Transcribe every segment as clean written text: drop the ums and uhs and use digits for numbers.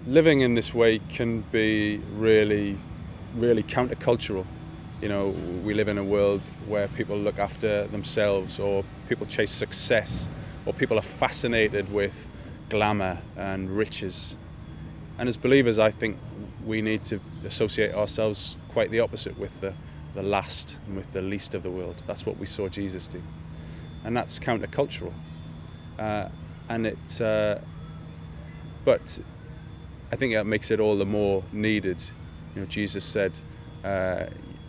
living in this way can be really, really countercultural. You know, we live in a world where people look after themselves, or people chase success, or people are fascinated with glamour and riches. And as believers, I think we need to associate ourselves quite the opposite, with the last and with the least of the world. That's what we saw Jesus do. And that's countercultural. But I think that makes it all the more needed. You know, Jesus said,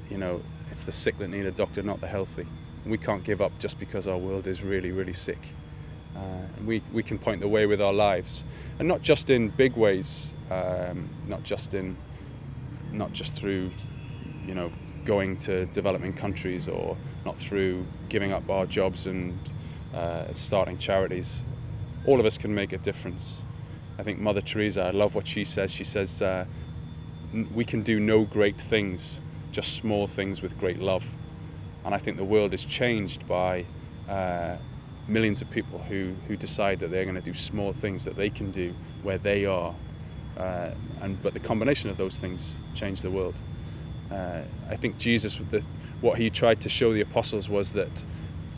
you know, it's the sick that need a doctor, not the healthy. And we can't give up just because our world is really, really sick. And we can point the way with our lives, and not just in big ways, not just through, you know, going to developing countries, or not through giving up our jobs and starting charities. All of us can make a difference. I think Mother Teresa, I love what she says. She says, we can do no great things, just small things with great love. And I think the world is changed by millions of people who decide that they're going to do small things that they can do where they are. But the combination of those things change the world. I think Jesus, what he tried to show the apostles was that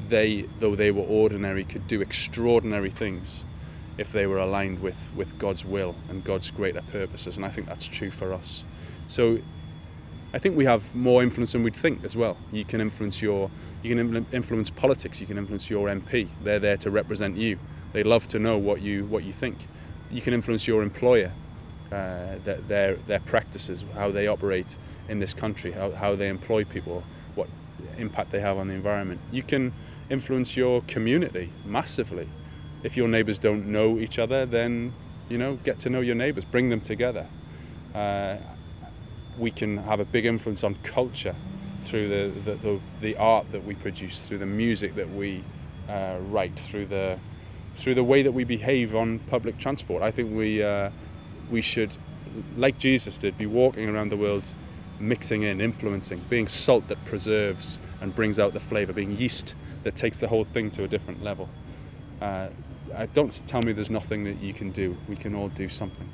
they, though they were ordinary, could do extraordinary things if they were aligned with God's will and God's greater purposes. And I think that's true for us. So I think we have more influence than we'd think as well. You can influence politics. You can influence your MP. They're there to represent you. They love to know what you think. You can influence your employer, their practices, how they operate in this country, how they employ people, what impact they have on the environment. You can influence your community massively. If your neighbours don't know each other, then, you know, get to know your neighbours, bring them together. We can have a big influence on culture through the art that we produce, through the music that we write, through the way that we behave on public transport. I think we should, like Jesus did, be walking around the world, mixing in, influencing, being salt that preserves and brings out the flavour, being yeast that takes the whole thing to a different level. Don't tell me there's nothing that you can do. We can all do something.